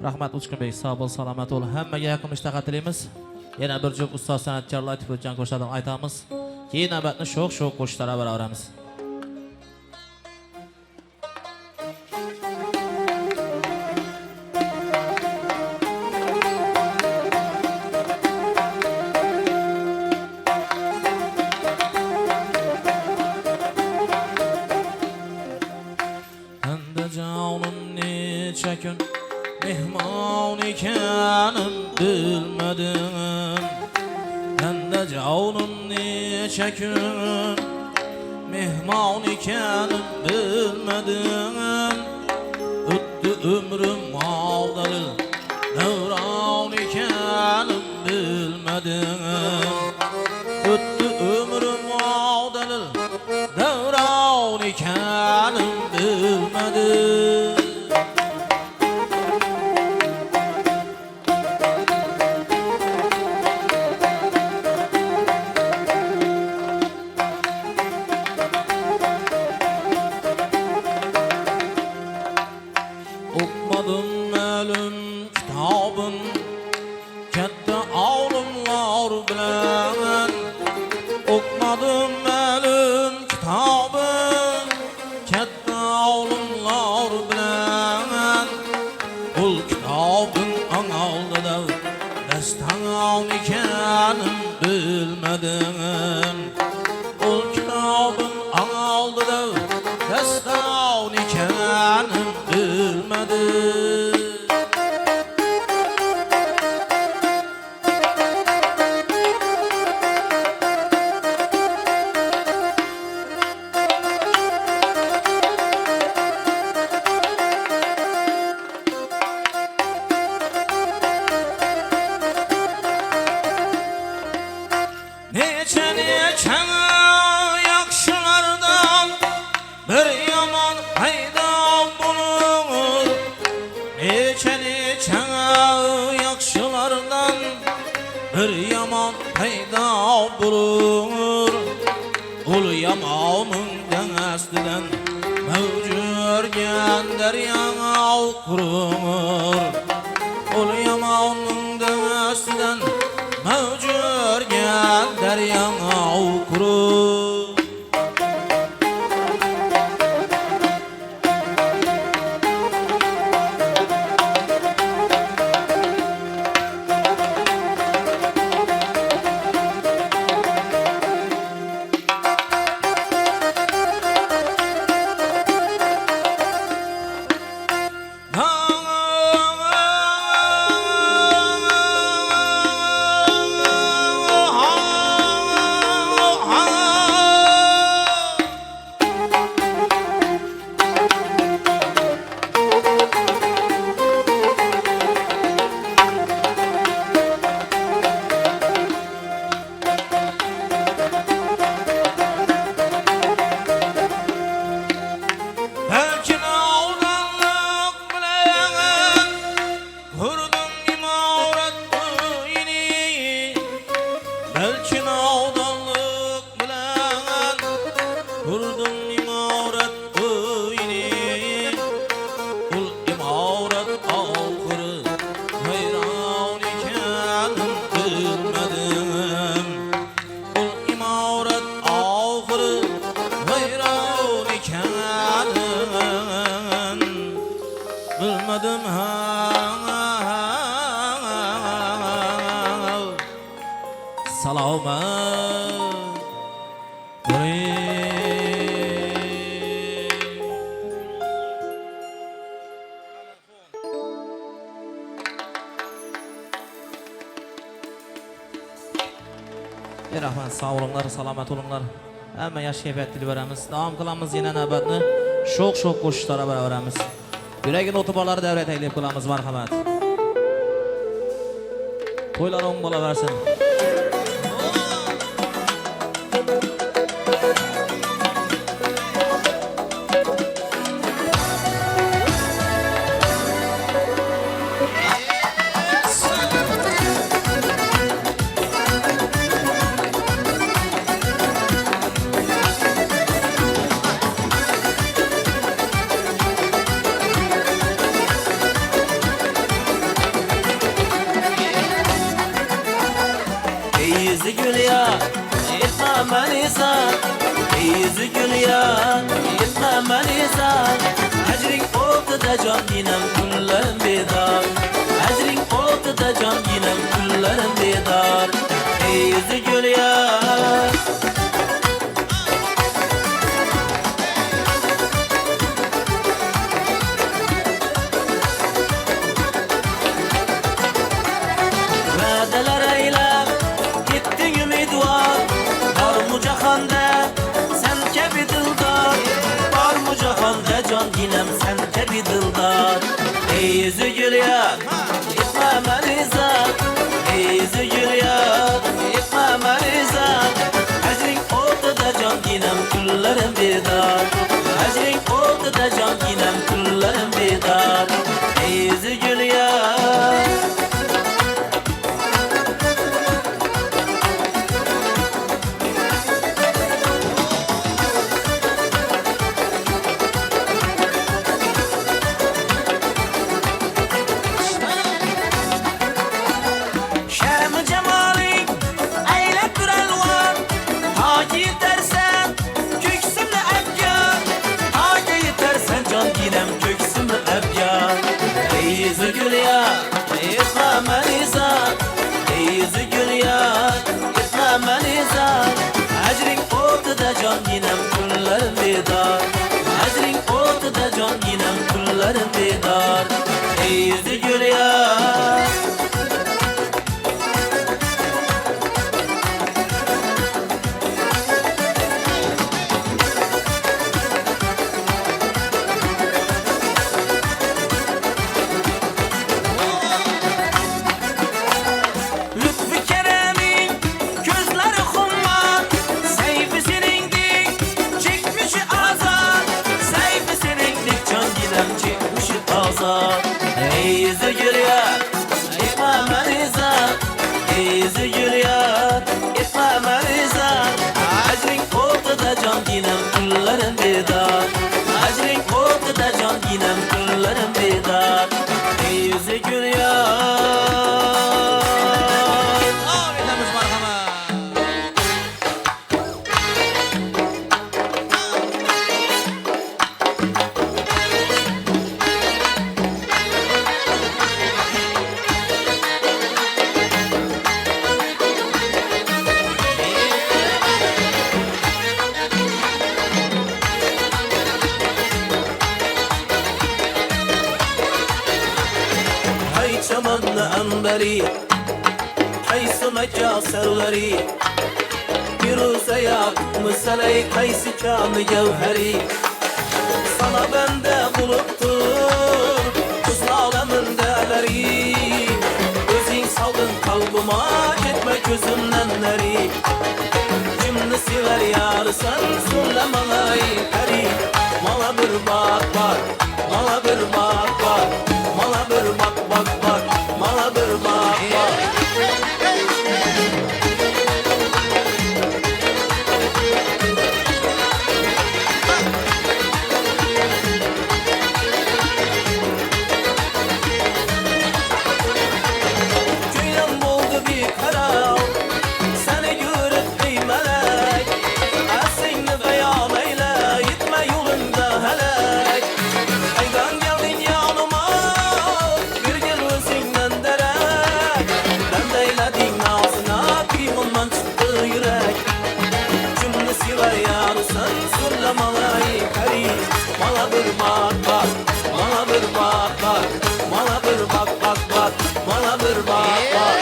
Rahmat Uchqunbek, sog' bo'l, salomat bo'l. Hammaga yoqim ishtahlat tilaymiz. Yana bir juft ustoz san'atkorlar aytib o'tgan qo'shiqlarni aytamiz. Keyin navbatni sho'x-sho'x qo'shiqlarga baraveramiz. Kun mehmon ekanim bilmadim, bende canım neçe gün mehmon ekanim bilmadim. Öttü ömrüm mağdalil devran ekanim bilmadim. Öttü ömrüm mağdalil devran ekanim bilmadim. Rahmat, sağ olunlar, selamet olunlar. Ama yaş keyfiyetli veremiz. Devam kılamız yine nöbetini şok koşuşlara beraberemiz. Yüreğin otobarları devret eyleyip kılamız merhamet. Toylar on bola versin. yüzü gül ya, etme beni zar. Ey yüzü gül ya, etme beni zar. Ecrin oldu da can yinem kullarım bedar. Ecrin oldu da can yinem kullarım bedar. Ey yüzü gül ya. Vadeler eylem, gittin ümidvar. Var mı cahanda, sen kebi dildar. Var mı cahanda can yinem, sen kebi dildar. Ey yüzü gül ya, etme beni zar. Ey yüzü gül ya, etme beni zar. Ecrin oldu da can yinem kullarım bedar. Ecrin oldu da can yinem kullarım bedar. Ey yüzü gül ya. Şerm-i cemalin eylep bir elvan. Ta yetersen köksümle efkar. Ta yetersen can yinem köksümle efkar. Ey yüzü gül ya, etme beni zar. Ey yüzü gül ya, etme beni zar. Ecrin oldu da can yinem kullarım bedar. Ecrin oldu da can yinem kullarım bedar. Ey yüzü gül ya. Lütfü Kerem'in gözleri humman. Seyfi senindik çekmişi azar. Seyfi senindik can gidem çekmişi azar. Ey yüzü gül ya, etme beni zar. Ey yüzü gül ya, etme beni zar. Ecrin oldu da can yinem kullarım bedar. Ecrin oldu da can yinem kullarım bedar. Ey yüzü gül ya. Ahmetimiz marhamat. Hay çamanlı amberi, hay sumaca serveri. Firuze mısalay kaysı kanı gevheri. Sana bende buluttur, kız alemın değerleri. Özün saldın kalbıma, etme gözümden neri. Cümle sever yarı sen, söyle malay peri. Mala bir bak bak, mala bir bak bak. Mala bir bak bak bak, mala bir bak bak. Köyden oldu bir karar, seni görüp ey melek. Esinli beyan eyle, gitme yolunda helek. Aydan geldin yanıma, bir gel özünden derek. Ben de eyledin ağzına, kıyımından çıktı yürek. Cümle siver yarısan, söyle malayı peri. Mala bir bak bak, mala bir bak bak. Mala bir bak bak bak, mala bir bak bak.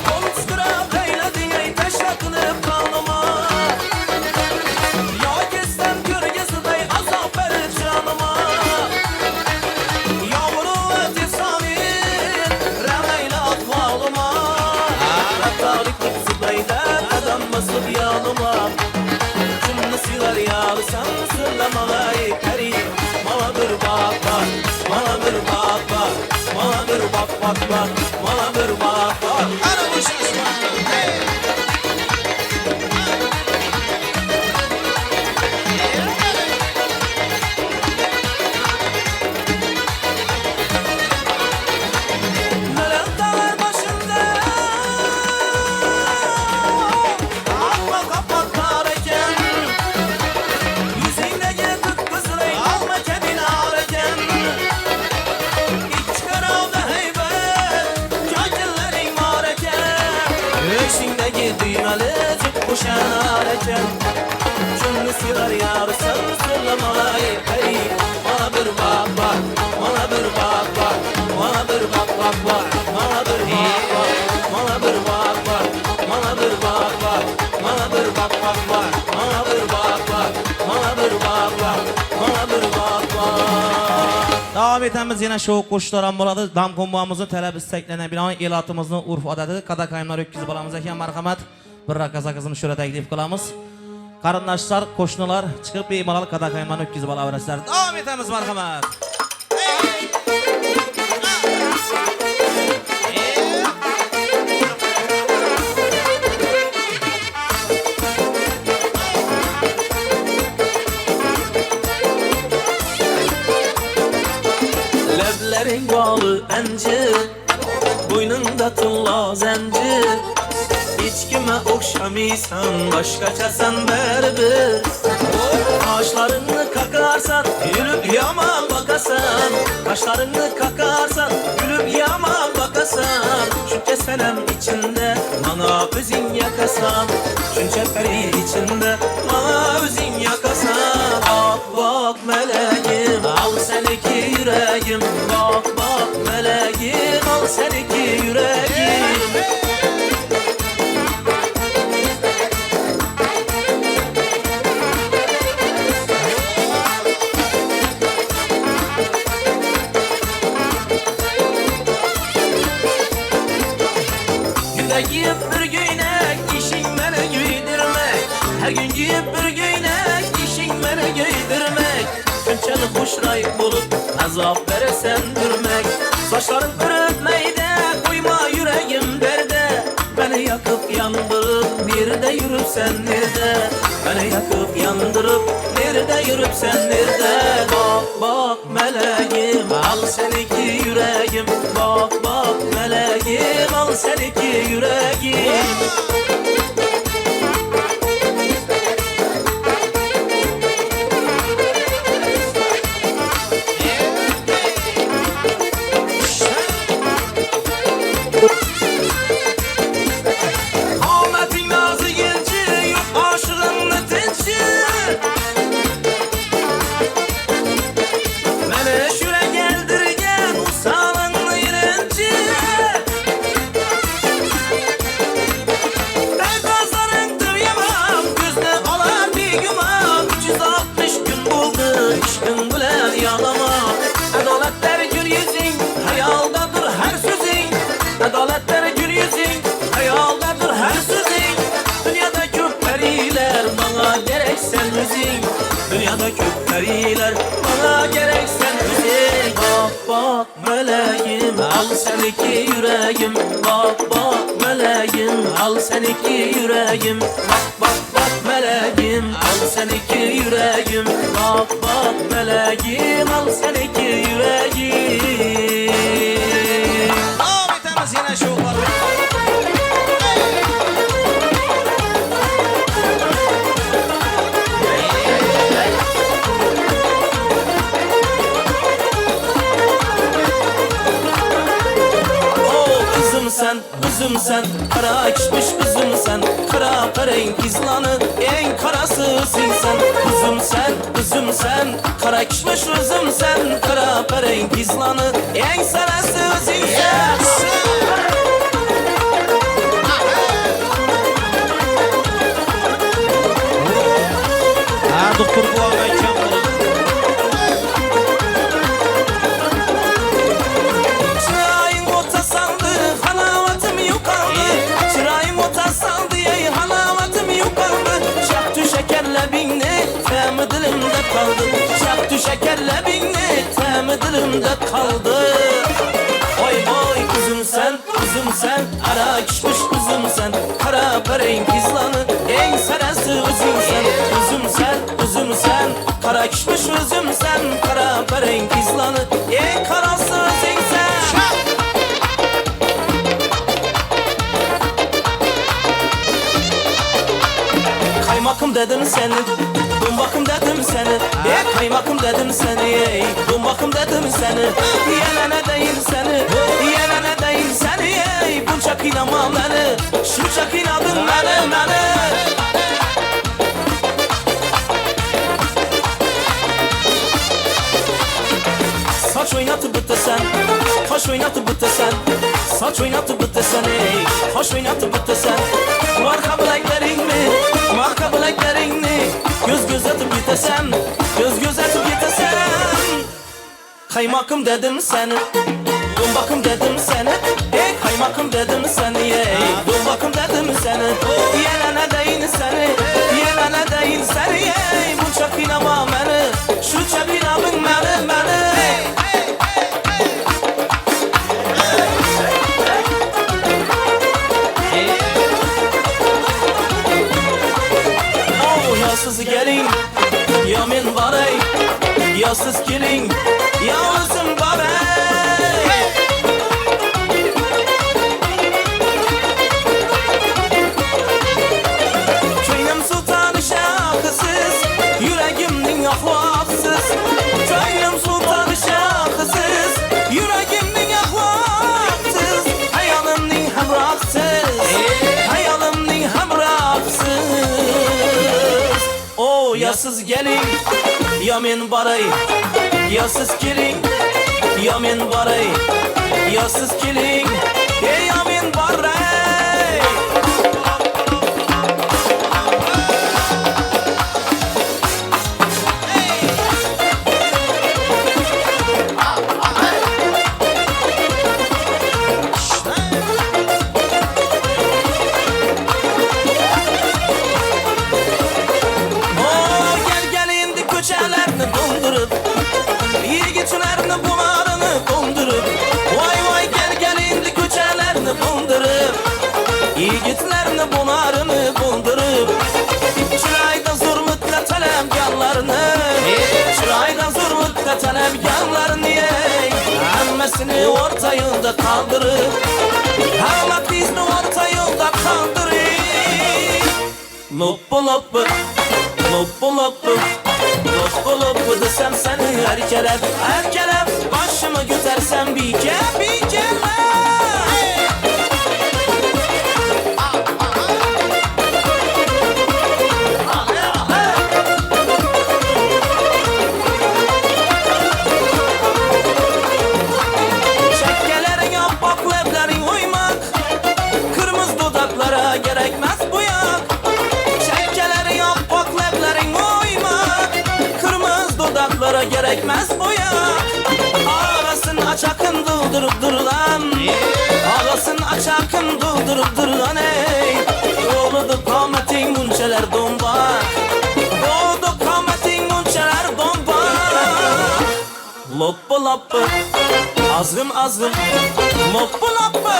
Konuştura eyledin ey teşakını kanıma. Ya gezden gör gezidey azap verir canıma. siler yar sen sırlamayı hey. Bana bir bak bak, bana bir bak bak, bana bir bak bak bak, bana bir bak bak, bana bir bak bak, bana bir bak bak, bana bir bak bak bak, bana bir bak bak, bana bir bak bak, bana bir bak bak. Davam etemiz yine şovuk koşturan boladı. Dam kombamızın tələb isteklenen bir an elatımızın urf adeti kada kayımlar öküzü balamız eken marhamat. Bir rakaza kızını şöyle teklif kılamız. Karındaşlar, koşnular çıkıp beymalal kada kayımlar öküzü bala veresiler. Davam etemiz marhamat. Levlerin bağlı encir, boynunda tılla zencir. Hiç kime okşamıysan, başkaça sen berber. Kaşlarını kakarsan, gülüp yaman bakasan. Kaşlarını kakarsan, gülüp yaman bakasan. Şu kesenem içinde, bana özün yakasan. Çünkü peri içinde, bana özün yakasan. Bak bak meleğim, al sen iki yüreğim. Bak bak meleğim, al sen iki yüreğim. Giyip bir giynek, işin beni giydirmek. Her gün giyip bir giynek, işin beni giydirmek. Könçeni kuşrayıp bulup azap veresen dürmek. Saçların kırıtmaydı, koyma yüreğim derde. Beni yakıp yandırıp bir de yürüp sen nerede? Beni yakıp yandırıp bir de yürüp sen nerede? Bak bak meleğim, al sen iki yüreğim. Bak bak meleğim, al sen iki yüreğim. Ahmet'in nazı genci, yok aşığın netenci. Beni şüre geldirgen, usalın irenci. Ben kazanın duyamam, gözde alan bir güman. 360 gün buldu, işkın gülen yalama. Adaletler gül yüzün, hayaldadır her sözün. Adaletler gül yüzün, hayaldadır her sözün. Dünyada kök periler, bana gerek sen özün. Dünyada kök periler, bana gerek sen özün. Bak bak meleğim, al sen iki yüreğim. Bak bak meleğim, al sen iki yüreğim. Bak bak bak meleğim, al sen iki yüreğim. Bak bak meleğim, al sen iki yüreğim. Davam etemiz yine şovuklar. Kızım sen, kara içmiş kızım sen. Kara perenk izlanı, en karasısın sen. Kızım sen, kara içmiş kızım sen. Kara perenk izlanı, en sarasısın sen. Ha doktor bu ağabey olur. Çırağın ota saldı, halavatım yukardı. Çırağın ota saldı, ey halavatım yukardı. Şaktü şekerle binne, temi dilimde kaldı. Şaktü şekerle binne, temi dilimde kaldı. Oy oy kızım sen, ara kişmiş kızım sen. Kara perenk izlanı, en sarası özüm sen. Kızım sen, kara kişmiş özüm sen. Kara perenk izlanı, en karası özüm sen. Kaymakım dedim seni, dumbakım dedim seni. Kaymakım dedim seni, dumbakım dedim seni. Yelene değil seni, yelene değil seni. Bunca kıynama beni, şunca kıynadın beni. Baş oynatıp bitesen, saç oynatıp bitesen ey, hoş oynatıp bitesen. Marka bileklerini, marka bileklerini göz göz atıp bitesen, göz göz atıp bitesen. Kaymakım dedim seni, dumbakım dedim seni, ey kaymakım dedim seni, ey dumbakım dedim seni. Yelene deyin seni, yelene deyin seni, ey bu çok inama beni, şu çok inamın beni. Ya siz gelin, ya men baray, ya siz gelin, ya özüm baray. Köyüm sultanı şahısız, yüreğimnin ahlapsız. Köyüm sultanı şahısız, yüreğimnin ahlapsız. Hayalımnin hemraksız, hayalımnin hemraksız. O ya siz gelin, ya men baray, ya siz gelin, ya men baray, ya siz gelin, ya men baray. Köçelerini dondurup, yigitlerini bunarını dondurup. Vay vay gel indi köçelerini dondurup, yigitlerini bunarını dondurup. Çırayda zurmutla talep yanlarını, çırayda zurmutla talep yanlarını, hemmesini orta yolda kaldırıp, her izni orta yolda kaldırıp. Loppu loppu, loppu loppu, loppu loppu desem seni erkelep, erkelep. Başımı götersem bir kelep. Şekkelerin yapmak, leblerin uymak, kırmızı dudaklara gerekmez bu yak. Şekkelerin yapmak, leblerin uymak, kırmızı dudaklara gerekmez bu yak. Ağlasın açakın doldurup durulan, ağlasın açakın doldurup durulan ey. Doğuludu kametin bunçeler dombak, doğuludu kametin bunçeler dombak. Loppu loppu, azgım azgım, loppu loppu,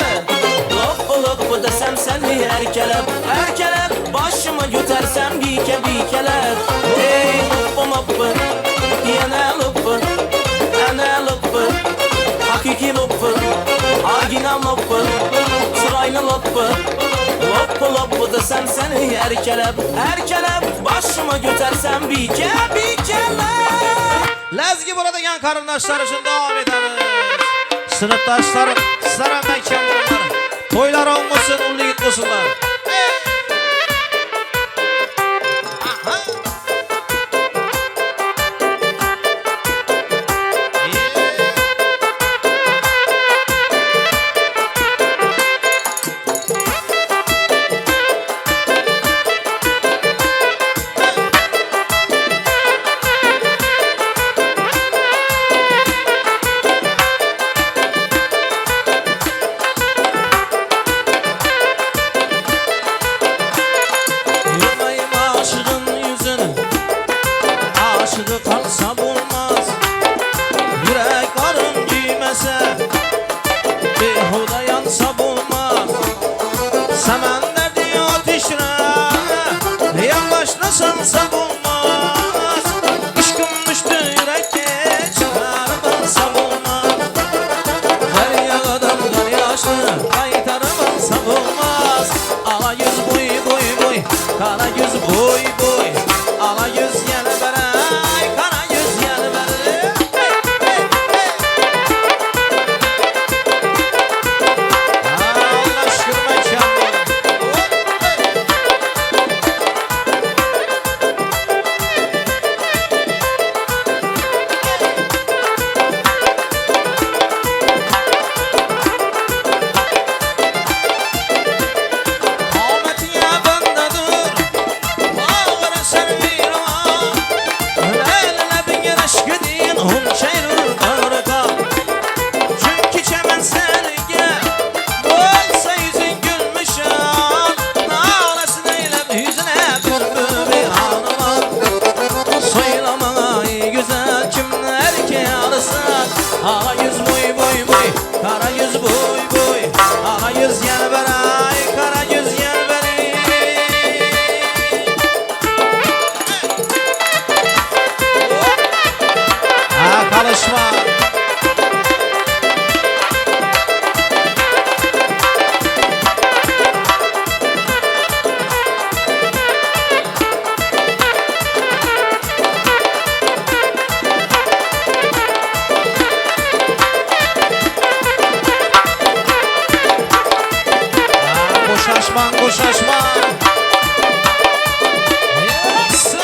loppu loppu desem seni erkelep, erkelep. Başımı götersem bir kelep. Ey loppu loppu, yine loppu, ene loppu, hakiki loppu, arginal loppu, sıraylı loppu. Loppu loppu desem seni erkelep, erkelep. Başımı götersem bir kelep. Lezgi burada yan karındaşlar için devam ederiz. Sınıftaşlar, sizlere mekan bulunlar. Toylar olmasın, ulu gitmesinler. Kara yüz boy boy, ala yüz yana beray, kara yüz yana beray. Allah şükür mekan. Ala yüz boy boy boy, kara yüz boy boy. Ala yüz yelber ay, kara yüz yelber. Ha kalışma. Koşaşman koşaşman. Yes.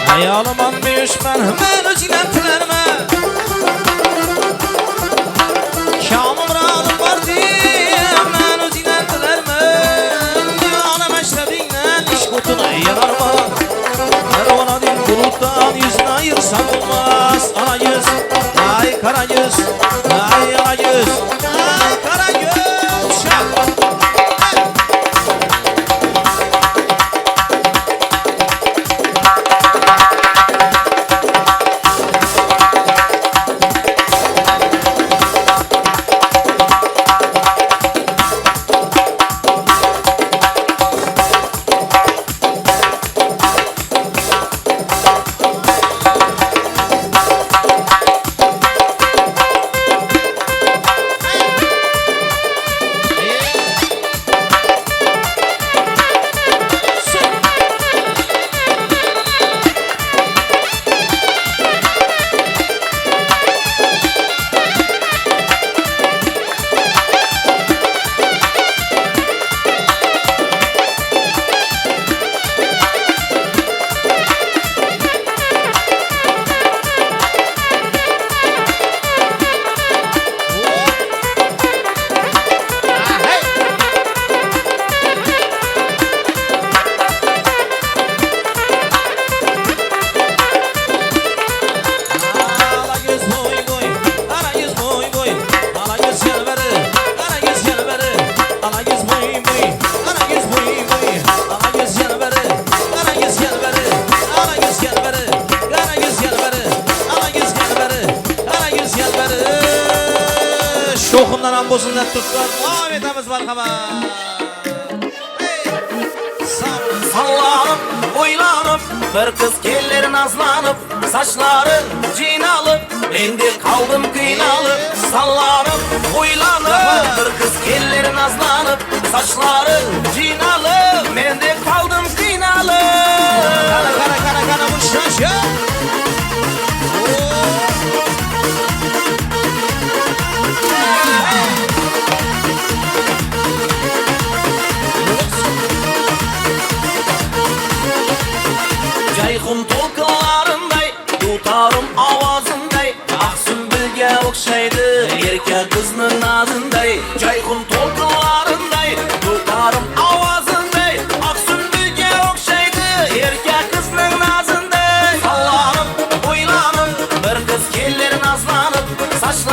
Hayalıman düşman ben üzüntülerime Kamımradım var diye ben üzüntülerime Ana meşrebinle iş kutuna yanarma Her ona din buluttan yüzünü ayırsan olmaz Ana yüz, ay kara yüz, ay ana yüz, ay kara yüz şak Şoxundan ambosunda tutlar Ahmetimiz marhaba Sallanıp, oylanıp, bir kız keller nazlanıp, saçları cinalıp, ben de kaldım kıynalıp. Sallanıp, oylanıp, bir kız keller nazlanıp, saçları cinalıp, ben de kaldım kıynalıp. Kara kara kara kara bu şaşı Cayhun tolkalarınday, tutarım avazınday, Aksümbülge okşaydı, erkek kızının nazınday. Cayhun tolkalarınday, tutarım avazınday, Aksümbülge okşaydı, erkek kızının nazınday. Sallanıp, oylanıp, bir kız keller nazlanıp, saçları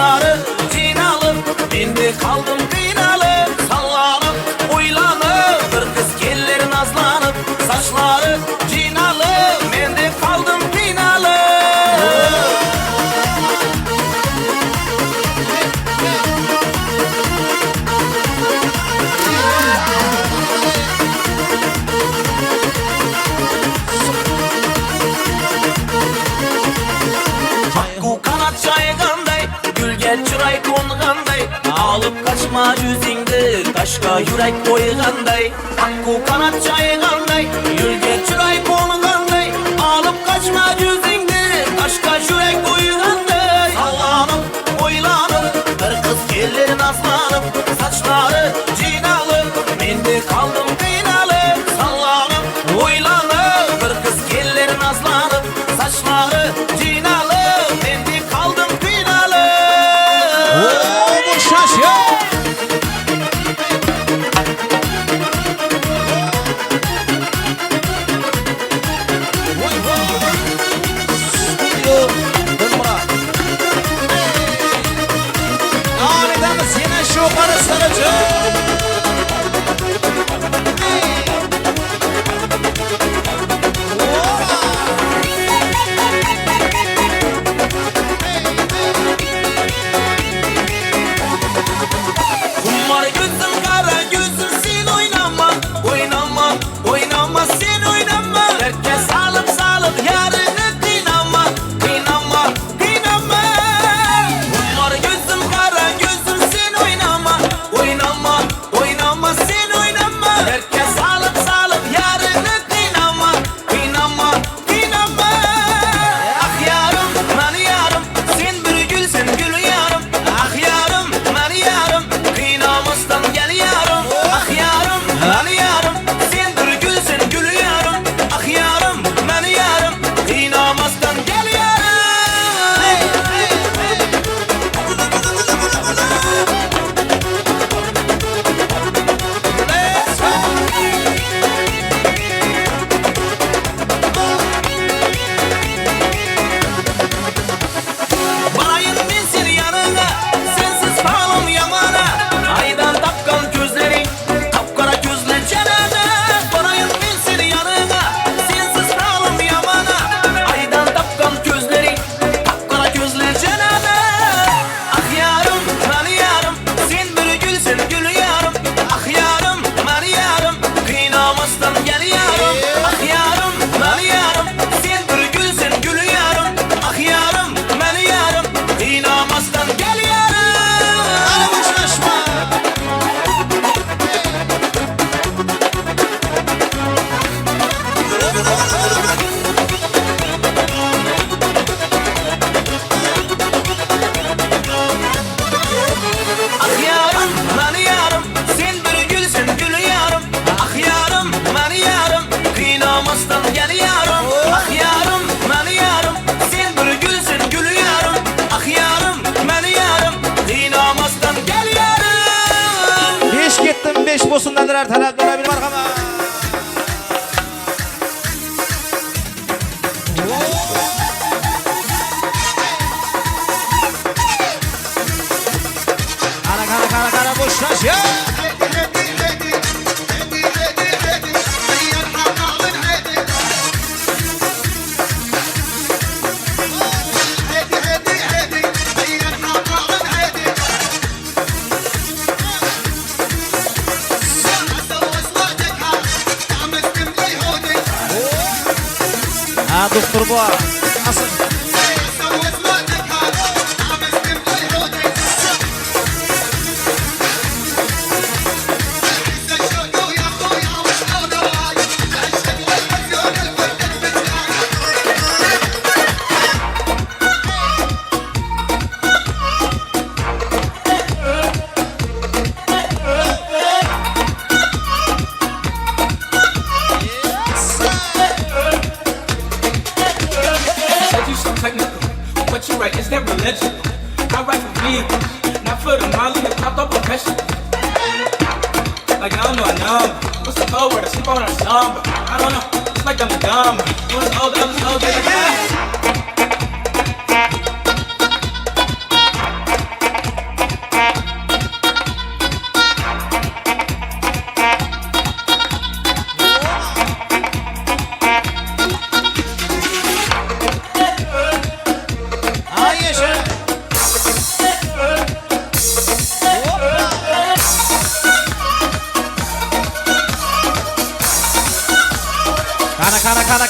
Açma yüzingdi taşka yürek koyganday Akku kanat çayganday Yürge çıray konuganday Alıp kaçma yüzingdi taşka yürek koyganday Sallanıp oylanıp bir kız gelir nazlanıp Saçları cinalıp Mendi kaldım kıynalıp Sallanıp oylanıp bir kız gelir nazlanıp Saçları cinalıp Mendi kaldım kıynalıp Bu şaş ya. Aniden seni şu karıştırıcı. Kumar gözüm kara gözüm sen oynama Oynama oynama sen oynama Herkes alıp salıp yarını kıynama Kıynama kıynama Kumar gözüm kara gözüm sen oynama Oynama oynama sen oynama Herkes alıp salıp yarını kıynama Kıynama kıynama Ah yarım ben yarım sen bir gülsün gül yarım Ah yarım ben yarım Kıynamastan gel yarım Ah yarım ben yarım sen bir gülsün gül yarım Ah yarım ben yarım Kıynamastan gel yarım Varayım ben seni yanına Sensiz kalım yamana Aydan tapkan gözlerin Kapkara gözler cenana Varayım ben seni yanına Sensiz kalım yamana Aydan tapkan gözlerin Kapkara gözler cenana Ah yarım ben yarım Sen bir gülsün gül yarım Ah yarım ben yarım Kıynamastan gel yarım Ah yarım ben yarım Sen bir gülsün gül yarım Ah yarım ben yarım Kıynamastan gel yarım Ah yarım ben yarım Sen bir gülsün gül yarım Ah yarım ben yarım Kıynamastan gel yarım Ah yarım ben yarım Sen bir gülsün gül yarım Ah yarım ben yarım Kıynamastan gel yarım 5 gittim 5 bolsun dediler talep verebilir marhaba. Kara bu şaş ya. Ha doktor bu. Asıl. Said you so technical. What you write, is that religion? I write for me, not for the Molly that popped up profession. Like I don't know a number. What's the code word? I sleep on our samba. I don't know. It's like I'm dumb. What's all the other stuff? They like, yeah. Ay yaşa.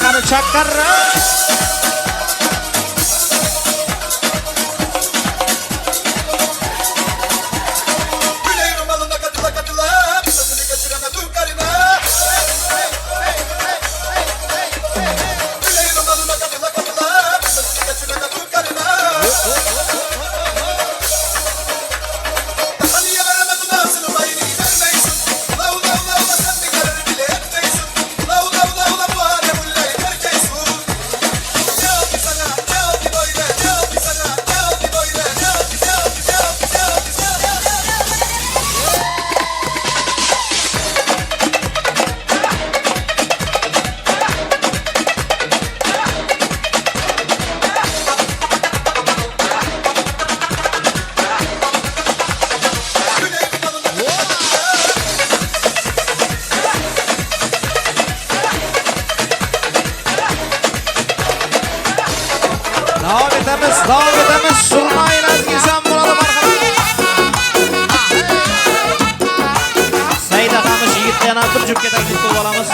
Kana çakar. etamiz, davom etamiz. Surmaylar inson bo'ladi marhamat. Said akamiz yigitga yana bir juftga taklif qilib olamiz.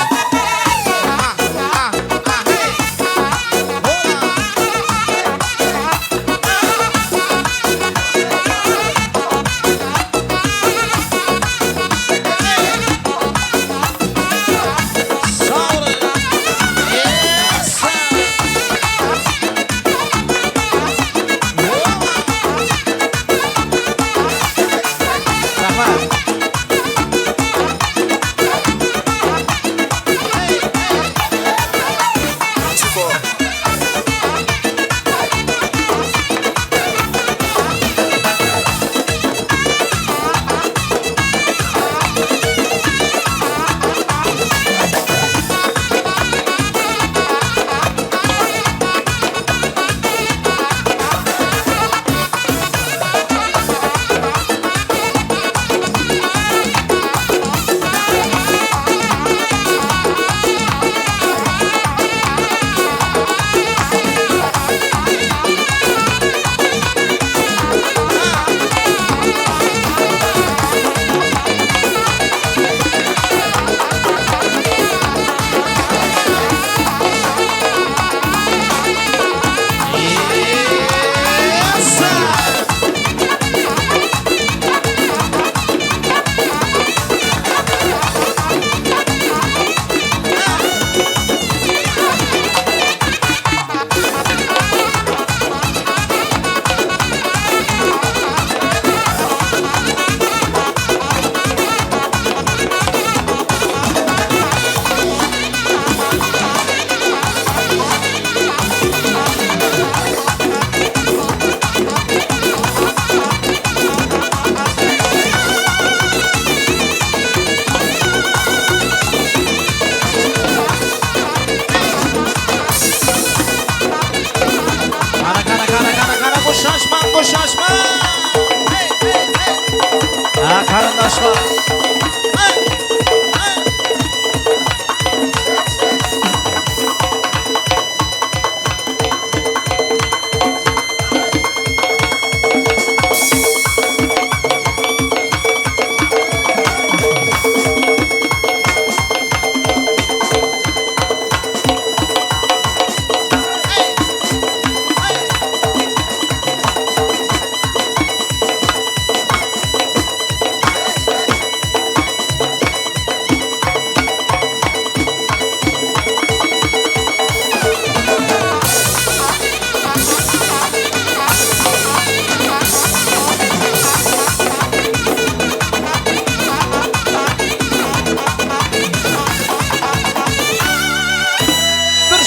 Boşaşma. Ha karındaşlar.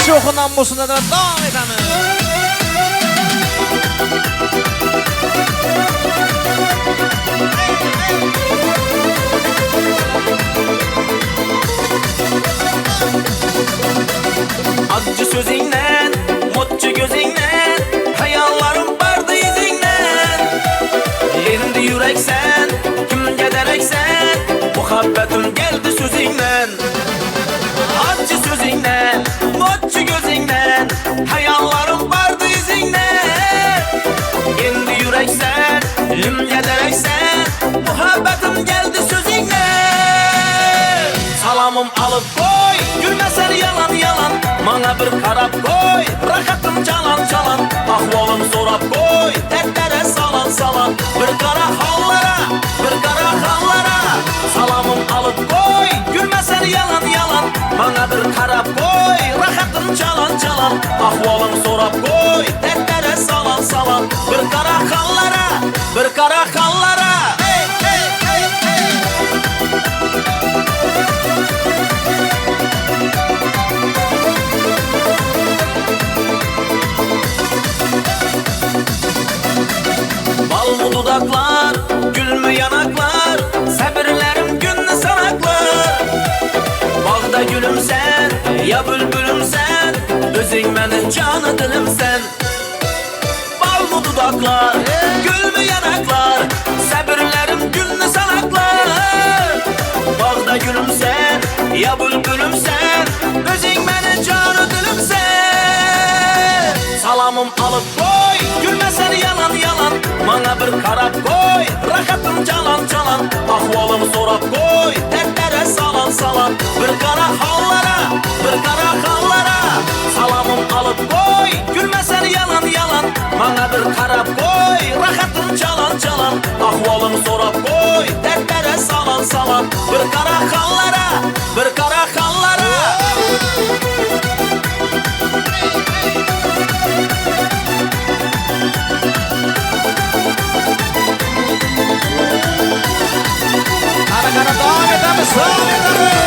Şoxundan musunda da devam edemiz. Acı sözünden, mutlu gözünden, hayallarım vardı izinden. Elimde yüreksen, kimge dereksen, muhabbetim geldi sözünden. Acı sözünden, mutlu gözünden, hayallarım vardı izinden. Elimde yüreksen, kimge dereksen, muhabbetim geldi sözünden. Salamım alıp koy, gülmesen yalan yalan. Bana bir karab koy, rahatım çalan çalan. Ahvalım sorab koy, dertlere salan salan. Bir kara hallara, bir kara hallara. Salamım alıp koy, gülmesen yalan yalan. Bana bir karab koy, rahatım çalan çalan. Ahvalım sorab koy, dertlere salan salan. Bir kara hallara, bir kara hallara. Hey hey hey hey. Bal dudaklar, gül mü yanaklar, sabırlarım günlü sanaklar. Bağda gülüm sen, ya bülbülüm sen, özün benim canı dilim sen. Bal dudaklar, gül mü yanaklar, sabırlarım günlü sanaklar. Bağda gülüm sen, ya bülbülüm sen, özün benim canı dilim sen. Salamım alıp koy, Bana bir karab koy, rahatım çalan çalan, ahvalımı sorab koy, dertlere salan salan. Bir kara hallara, bir kara hallara, salamım alıp koy, gülmesen yalan yalan. Bana bir karab koy, rahatım çalan çalan, ahvalımı sorab koy, dertlere salan salan. Bir kara hallara, bir kara hallara. Kara devam edemiz, devam edemiz.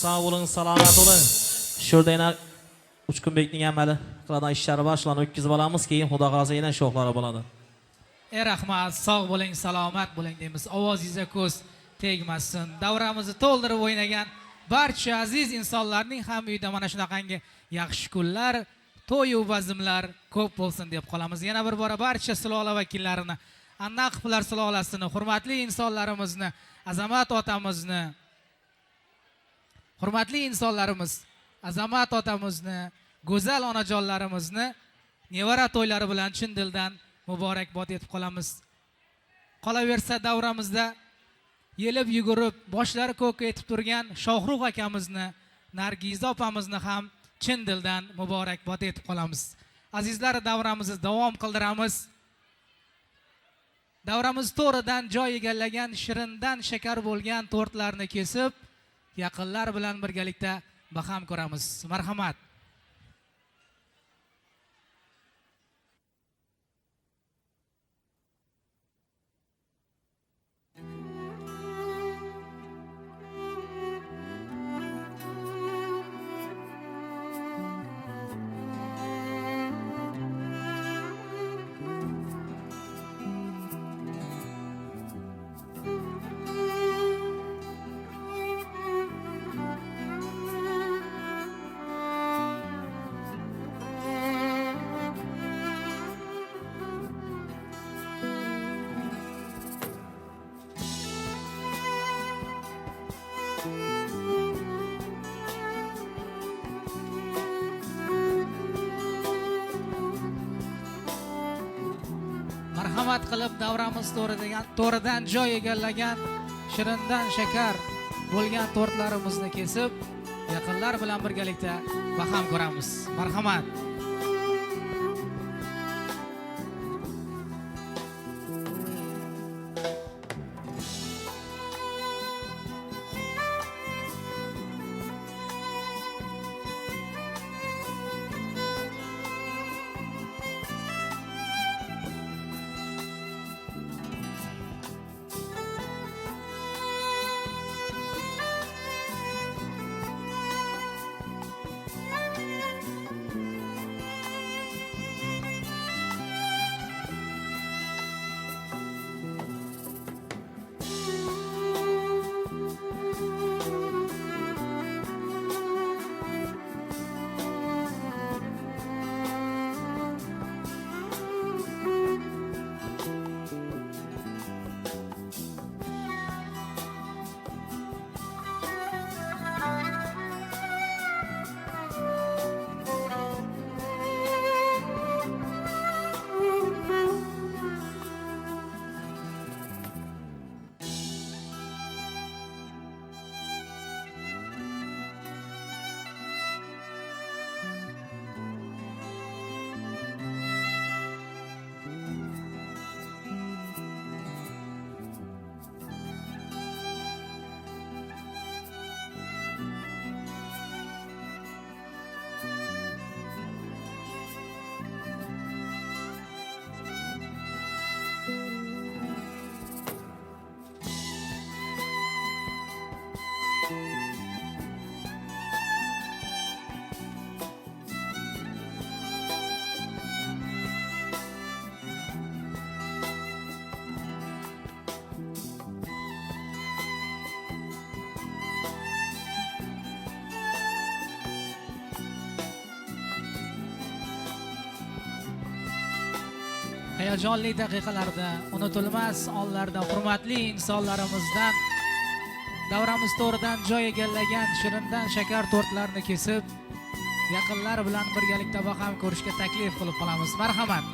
Sağ olun, salamat olun. Şurada yine Uçkunbekning amali qiladigan ishlari bor, shularni o'tkazib olamiz, keyin xudo xolasa yana sho'xlari bo'ladi. Rahmat, sog' bo'ling, salomat bo'ling deymiz. Ovozingizga ko'z tegmasin. Davramizni to'ldirib o'ynagan barcha aziz insonlarning ham uyida mana shunaqangi yaxshi kunlar, to'y va bazmlar ko'p bo'lsin deb qolamiz. Yana bir bora barcha sulola vakillarini, Annaqiblar sulolasini, hurmatli insonlarimizni, Azamat otamizni, hurmatli insonlarimiz, Azamat otamizni, go'zal onajonlarimizni nevara to'ylari bilan chin dildan muborakbod etib qolamiz. Qolaversa davramizda yelib yugurib boshlari ko'kka etib turgan Shohrux akamizni, Nargiza opamizni ham chin dildan muborakbod etib qolamiz. Azizlar, davramizni davom qildiramiz. Davramiz to'ridan joy egallagan shirindan shakar bo'lgan tortlarni kesib, yaqinlar bilan birgalikda baham ko'ramiz. Marhamat. marhamat qilib davramiz to'ridan joy egallagan shirindan shakar bo'lgan tortlarimizni kesib, yaqinlar bilan birgalikda baham ko'ramiz. Marhamat. Hayajonli daqiqalarda, unutilmas onlarda hurmatli insonlarimizdan davramiz to'ridan joy egallagan shirindan shakar tortlarni kesib, yaqinlar bilan birgalikda baham ko'rishga taklif qilib qolamiz. Marhamat.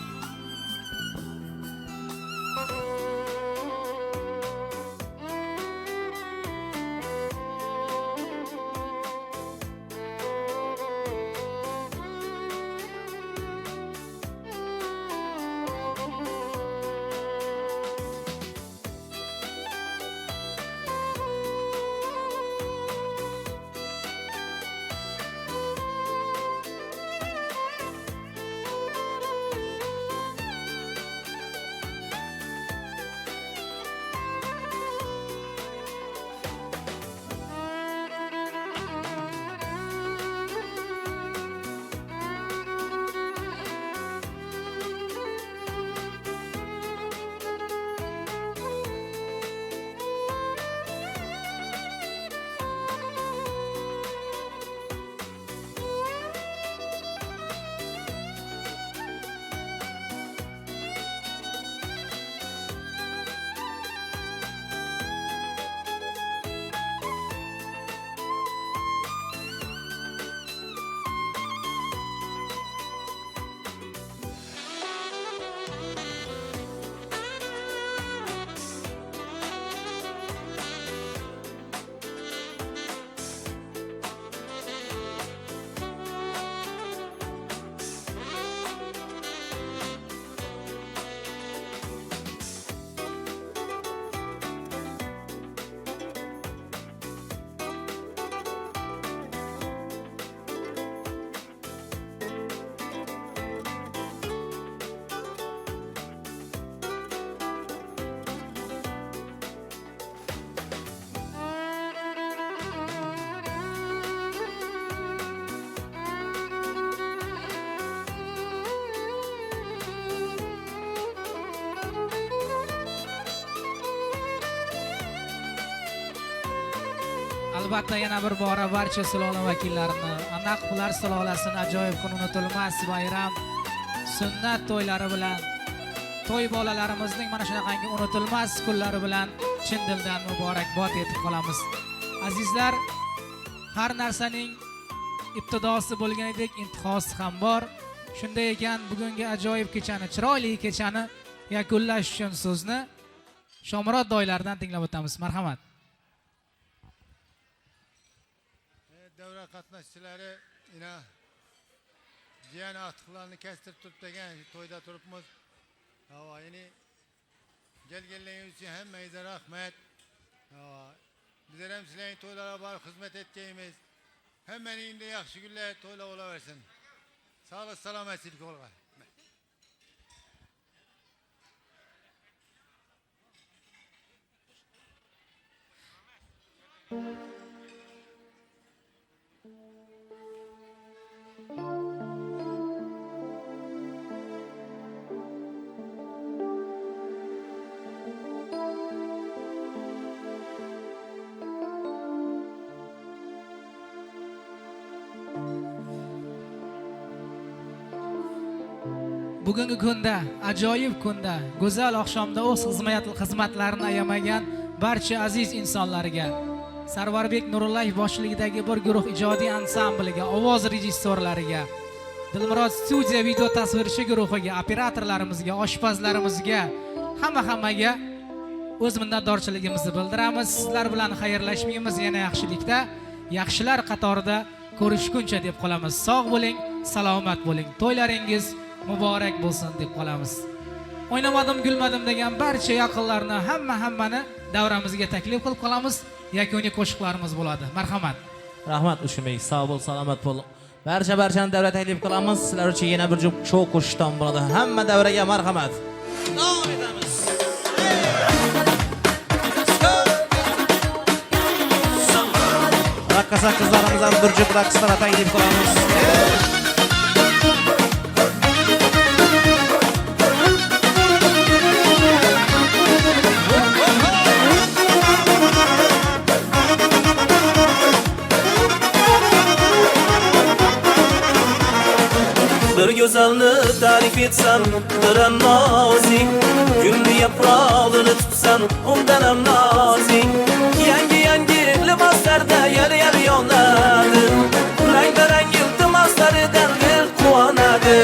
Albatta yana bir bora barcha Silola vakillarini, Anaqlar Silolasini ajoyib kun unutilmas bayram, sunnat to'ylari bilan, to'y bolalarimizning mana shunaqangi unutilmas kunlari bilan chin dildan muborakbod etib qolamiz. Azizlar, har narsaning ibtidosi bo'lganidek intihosi ham bor. Shunday ekan, bugungi ajoyib kechani, chiroyli kechani yakunlash uchun so'zni Shomurod doylaridan tinglab o'tamiz. Marhamat. Davra qatnashchilari ina jiyan atiqlarni kestirib turib degan to'yda turibmiz. Yani gelgenliğiniz için hemmeyze rahmet. Bizler hem sizlerin toylara var hizmet edeceğimiz. Hemen indi yaxşı günler toyla olaversin. Sağlık selametlik olga. Bugungi kunda, ajoyib kunda, go'zal oqshomda o'z xizmatlarini ayamagan barcha aziz insonlarga, Sarvarbek Nurullayev boshchiligidagi bir guruh ijodiy ansambliga, ovoz rejissyorlariga, Dilmurod studiya video tasvirchi guruhiga, operatorlarimizga, oshpazlarimizga, hammaga o'z minnatdorchiligimizni bildiramiz. Sizlar bilan xayrlashmaymiz, yana yaxshilikda, yaxshilar qatorida ko'rishguncha deb qolamiz. Sog' bo'ling, salomat bo'ling. To'ylaringiz muborak bo'lsin deb qolamiz. O'ynamadim, gulmadim degan barcha yaqinlarni hammani davramizga taklif qilib qolamiz. Yakuniy qo'shiqlarimiz bo'ladi. Marhamat. Rahmat Ushunbek, sog' bo'l, salomat bo'l. Barchani davra taklif qilamiz. Sizlar uchun yana bir juft show qo'shiqdan bo'ladi. Hamma davraga marhamat. Davom etamiz. Raqqasa qizlarimizdan bir juft raqslar taklif qilamiz. Bir güzelni tarif etsem dilim nazik, gülni yaprağını tutsan ondan hem nazik. Yangi libaslarda yer yonadı, rengarenk iltimaslardan dil kuanadı.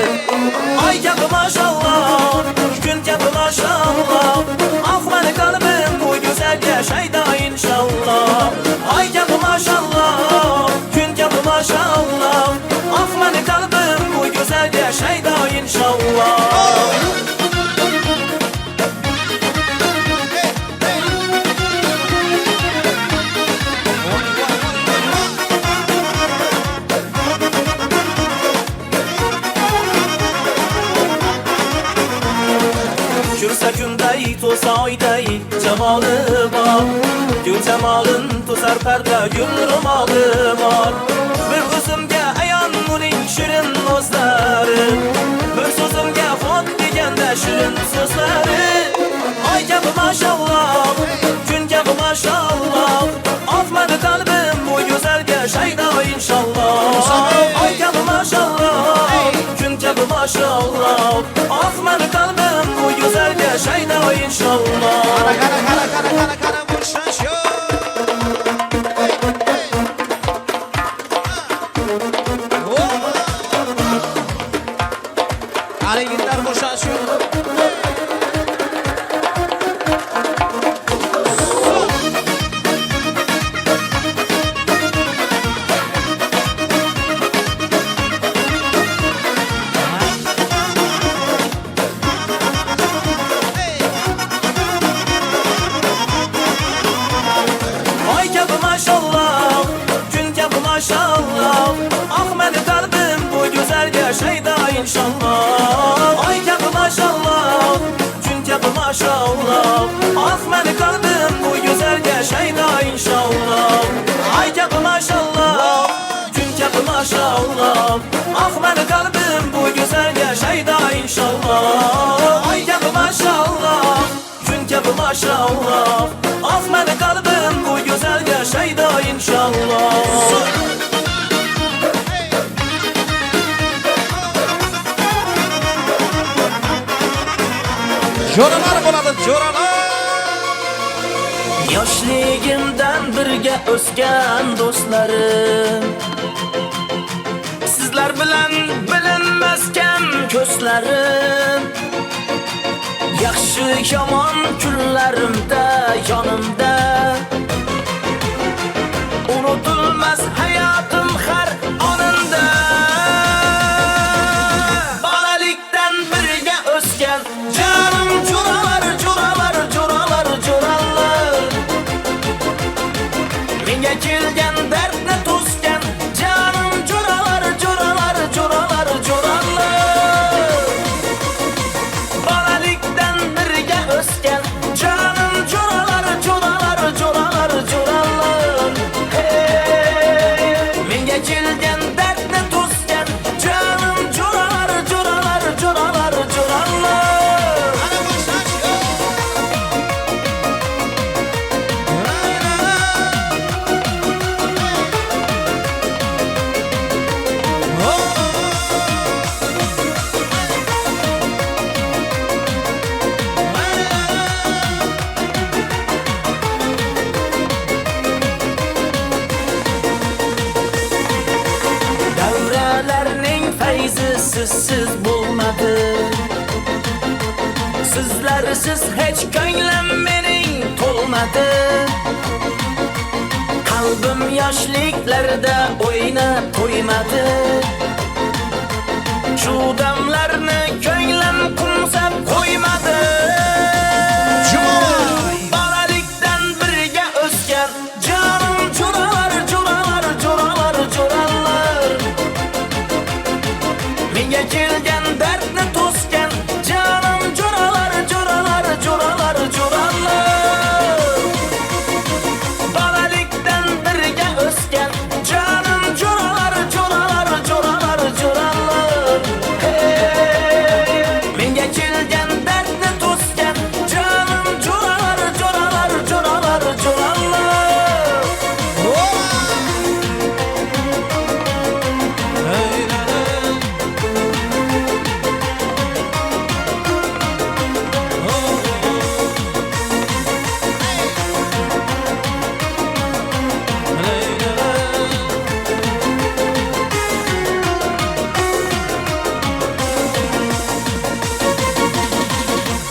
Ay kabi maşallah, gün kabi maşallah, ah meni kalbim bu güzelge şeyda inşallah. Ay kabi maşallah, gün kabi maşallah, ah meni kalbim bu güzelge şeyda inşallah. Kürse günday, tosa ayday, cemalı var. Gül cemalın tosar perde, gül romalı var. Bir gözümge ayan uning şirin gözleri, bir sözümge hot degende şirin sözleri. Ay kabi maşallah, gün kabi maşallah, atmadı kalbim bu güzelge şeyda inşallah. Ay kabi maşallah, gün kabi maşallah, atmadı kalbim bu güzelge şeyda inşallah. Kara burşaşıyor. Hareketler boşaltıyor. Ay kabi maşallah, gün kabi maşallah, ah meni kalbim bu güzelge şeyda inşallah. Ay kabi maşallah, gün kabi maşallah, ah meni kalbim bu güzelge şeyda inşallah. Ay kabi maşallah, gün kabi maşallah, ah meni kalbim bu güzelge şeyda inşallah. Ay kabi maşallah, gün kabi maşallah, ah meni kalbim bu güzelge şeyda inşallah. Jo'ralar bo'ladi, jo'ralar. Yoshligimdan birga o'sgan do'stlarim, sizlar bilan bilinmas kam ko'zlarim. Yaxşı yaman günlərimdə yanımda Unutulmaz hayatım her anında Balalikten birge özgen Canım curalar curalar curalar curalar Minge kilgen dertne tuzgen Canım curalar curalar curalar curalar Balalikten birge özgen Canım curalar curalar curalar curalar Hey Minge kilgen dertne tuzgen Canım curalar curalar curalar curalar Devrelerinin feyzi sizsiz bulmadı Sizlersiz hiç gönlüm benim tolmadı Kalbim yaşlıklarda oyna koymadı Şu damlarını gönlüm kumsap koymadı Balalikten birge özgen Canım curalar curalar curalar curalar Minge kilgen dertne tuzgen Canım curalar curalar curalar curalar Balalikten birge özgen Canım curalar curalar curalar curalar Hey Minge kilgen dertne tuzgen Canım curalar curalar curalar curalar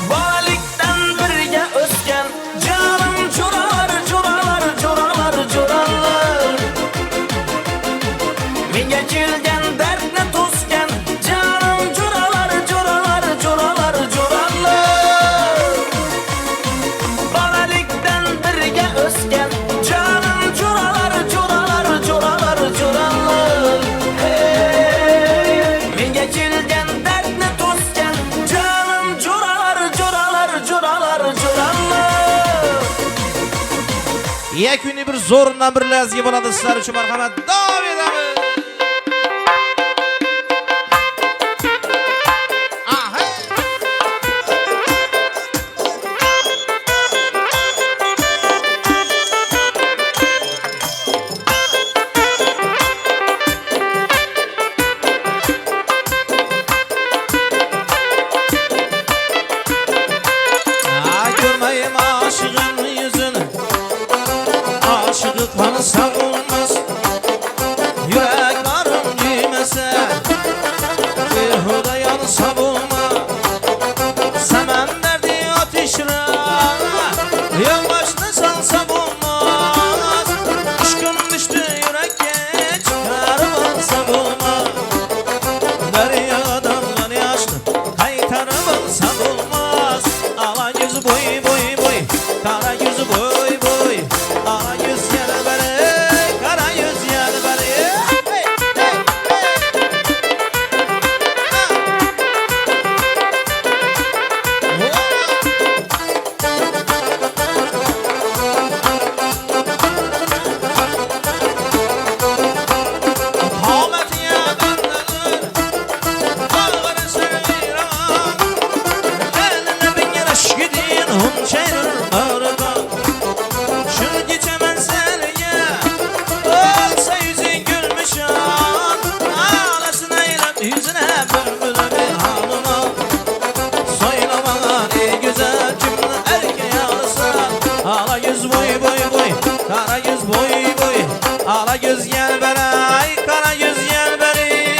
Balalikten birge özgen Canım curalar curalar curalar curalar Minge kilgen dertne tuzgen Canım curalar curalar curalar curalar Balalikten birge özgen Canım curalar curalar curalar curalar Hey Minge kilgen dertne tuzgen Canım curalar curalar curalar curalar Yakuni bir zo'rindan bir lazgi bo'ladi sizlar uchun marhamat. Davom etamiz. Aha. Görmeyim aşığın yüzünü Aşığı tanısam olmaz Yürek varım giymese Behuda yansa bulma Semen derdi ateşine Yılbaşını salsa bulmaz Aşkım düştü yürekke Çıkarıp alsa bulmaz Deryadan lan yaşlı Kaytarıp alsa bulmaz Ala yüzü boy boy boy Kara yüzü boy boy Ala yüz gel beri Kara yüz gel beri Hey hey Ala göz gel beri, kara göz gel beri.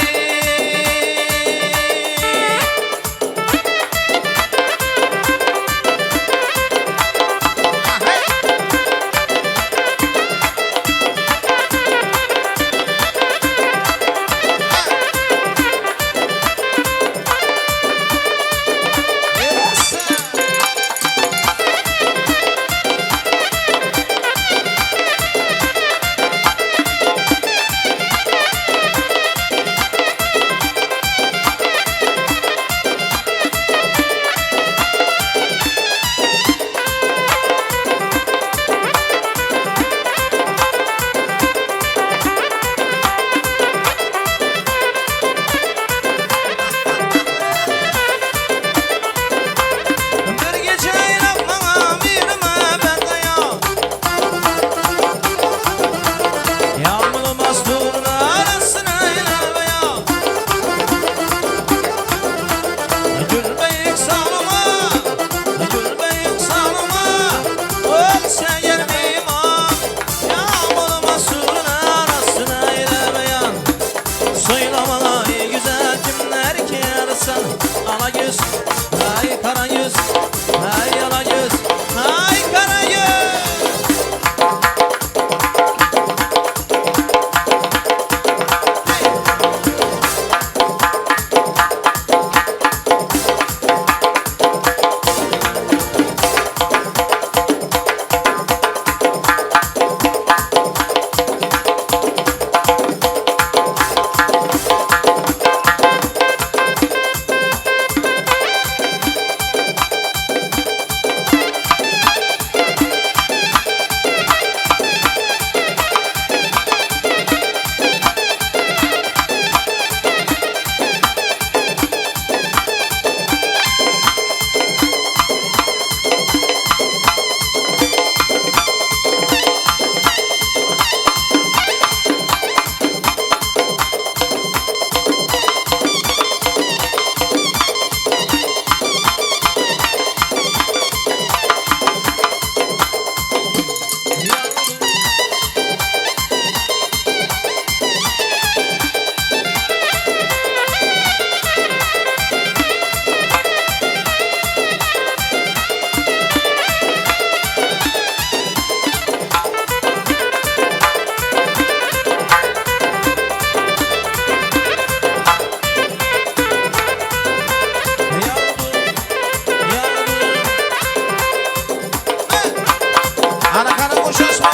Ana qani qo'shashma.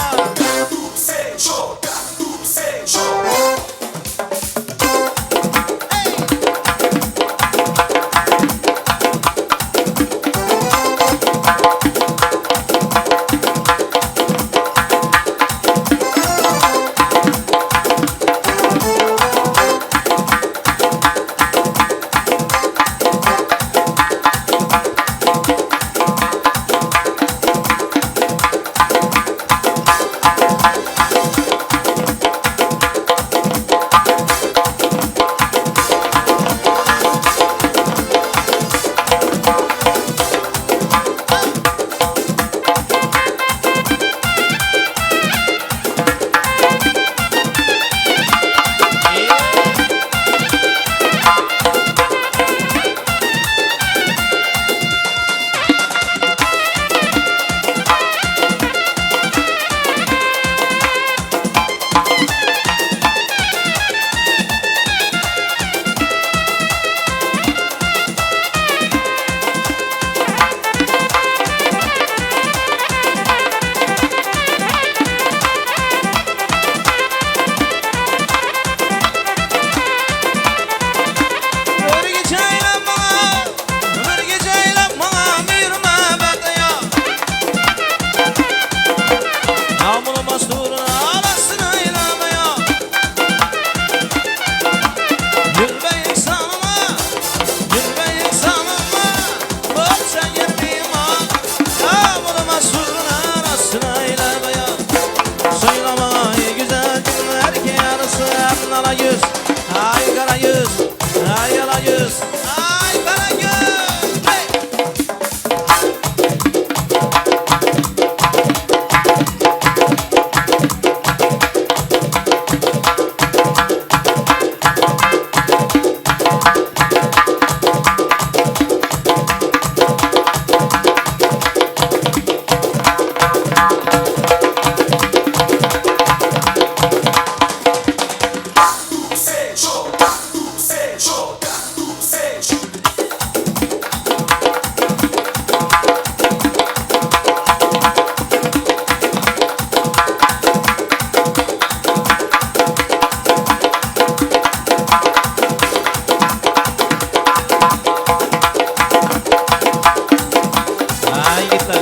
Ay kara yüz, ay yala yüz, ay kara yüz. Hey! Ay gitler.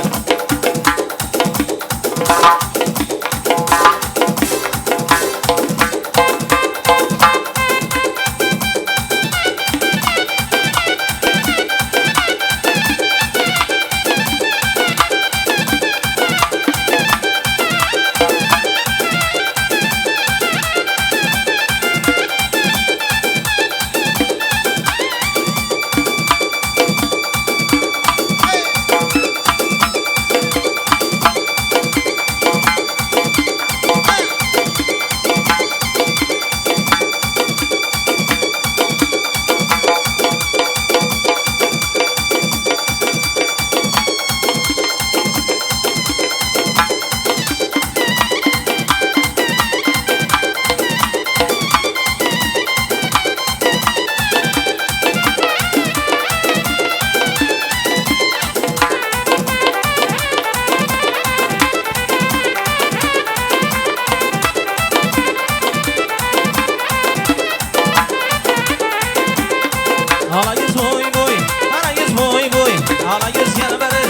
Ala yüz boy boy, ala yüz boy boy, ala yüz gel beri,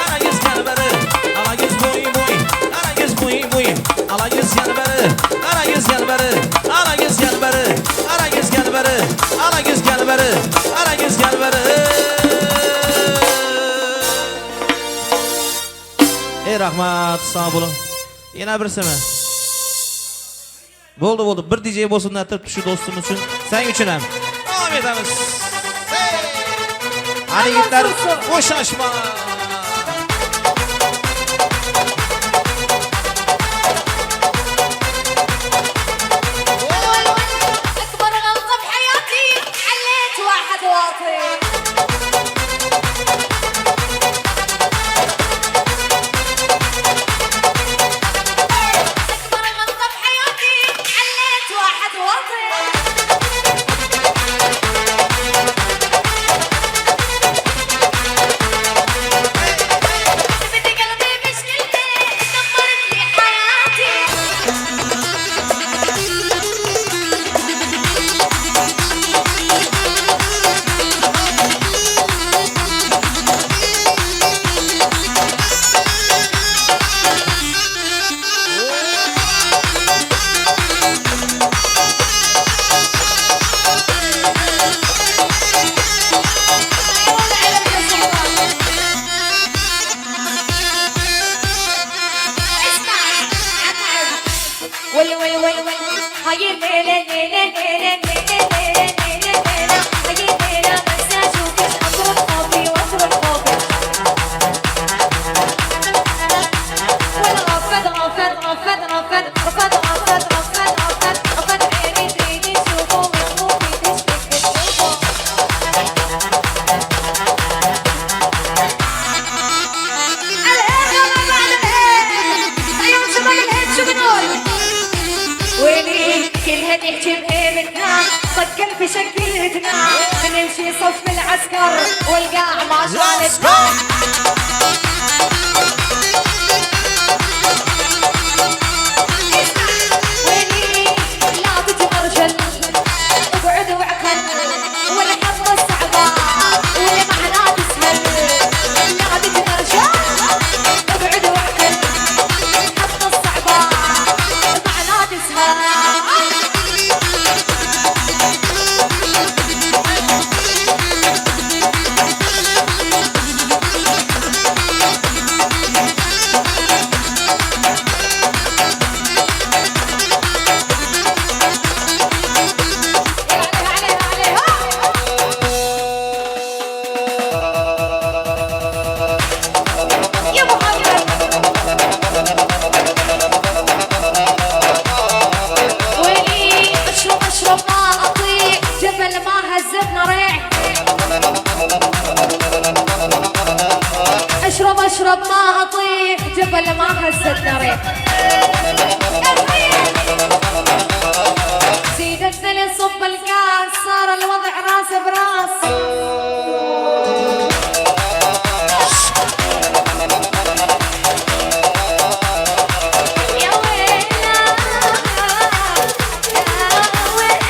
ala yüz gel beri, ala yüz boy boy, ala yüz boy boy, ala yüz gel beri, ala yüz gel beri, ala yüz gel beri, ala yüz gel beri, ala yüz gel beri, ala yüz gel beri. Ey rahmat, sağ olun. Yine birisi mi? Bo'ldi, bir DJ bo'lsin deb shu do'stim uchun, sen uchun ham. Davom etamiz. Hadi gitler boşaşma. أكبر غلطة بحياتي عليت واحد واطي أكبر غلطة بحياتي عليت واحد واطي وي وي وي وي هاي الليلة ليلة ليلة ليلة ليلة ليلة ليلة هاي الليلة بس أشوفك أطرد خوفي وأطرد خوفي ولا غفد غفد غفد غفد غفد غفد غفد غفد غفد عيني تريدي تشوفه مخوفي تشتك تشوفه ويلي كلها نحكي بقيمتنا صقن في شكلتنا بنمشي صف العسكر والقاع ما شالتنا ويلي لا تتمرجل اقعد وعقل والحظ الصعبة واللي معنا تسهل لا تتمرجل اقعد وعقل الحظ الصعبة معنا تسهل يا محمد ويلي اشرب اشرب ما اطيق جبل ما هزتنا ريح اشرب اشرب ما اطيق جبل ما هزتنا ريح زيد الثلج صب الكاس صار الوضع راس براس يا ويل يا ويل يا ويل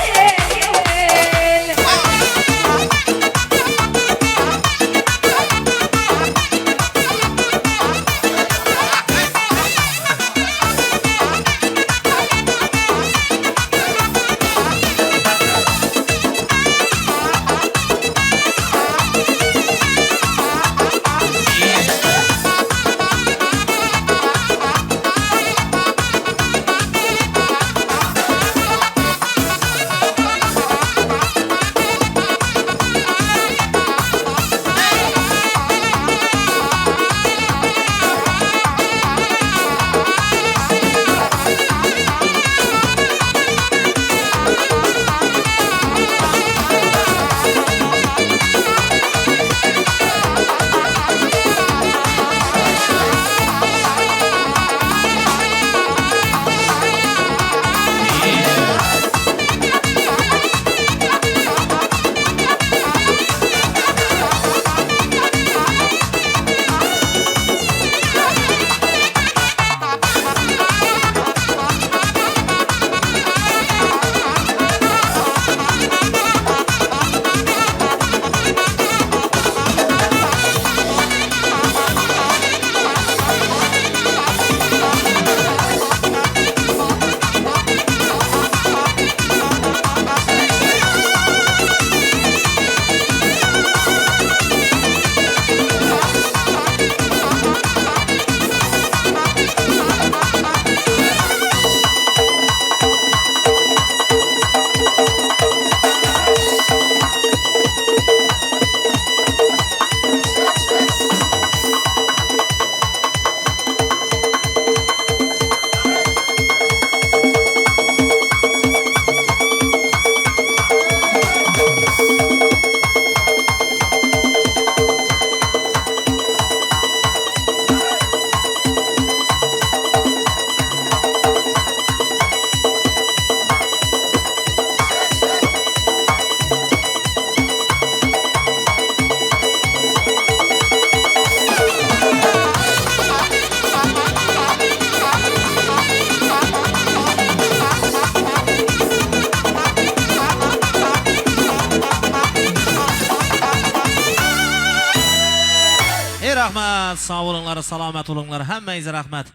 rahmat, sağ olunlar, salamat olunlar, hammangize rahmat.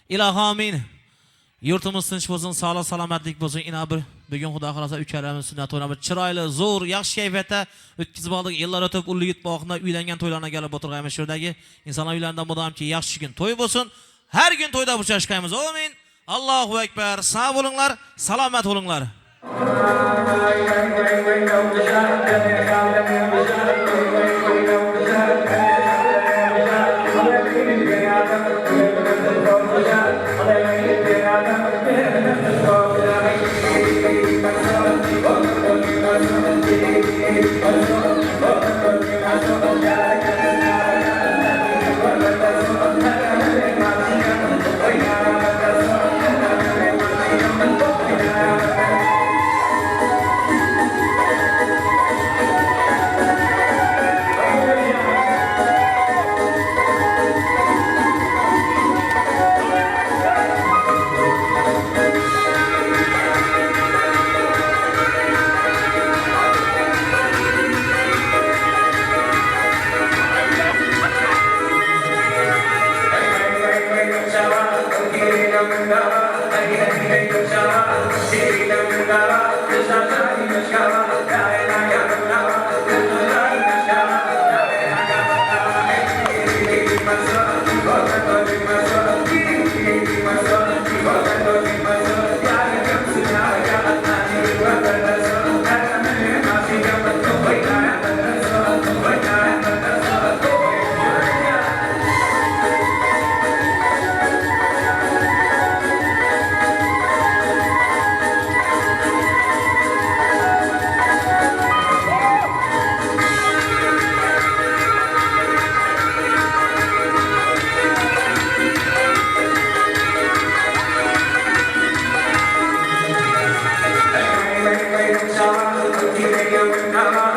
İlahi amin. Yurtimiz tinch bo'lsin, sog'lik, salomatlik bo'lsin. Ina bir bugun Xudo xolasa uchalamiz sunnat o'ynab, chiroyli, zo'r, yaxshi kayfiyatda o'tkazib oldik. Yillar o'tib, ulli yutmoqni uylangan to'ylarga kelib o'tirganmiz. Shu yerdagi insonlar uylaridan mudomki yaxshi kun to'y bo'lsin. Har kun to'yda uchrashganmiz. Amin. Allahu ekber. Sağ olunlar, selamet olunlar. Come on.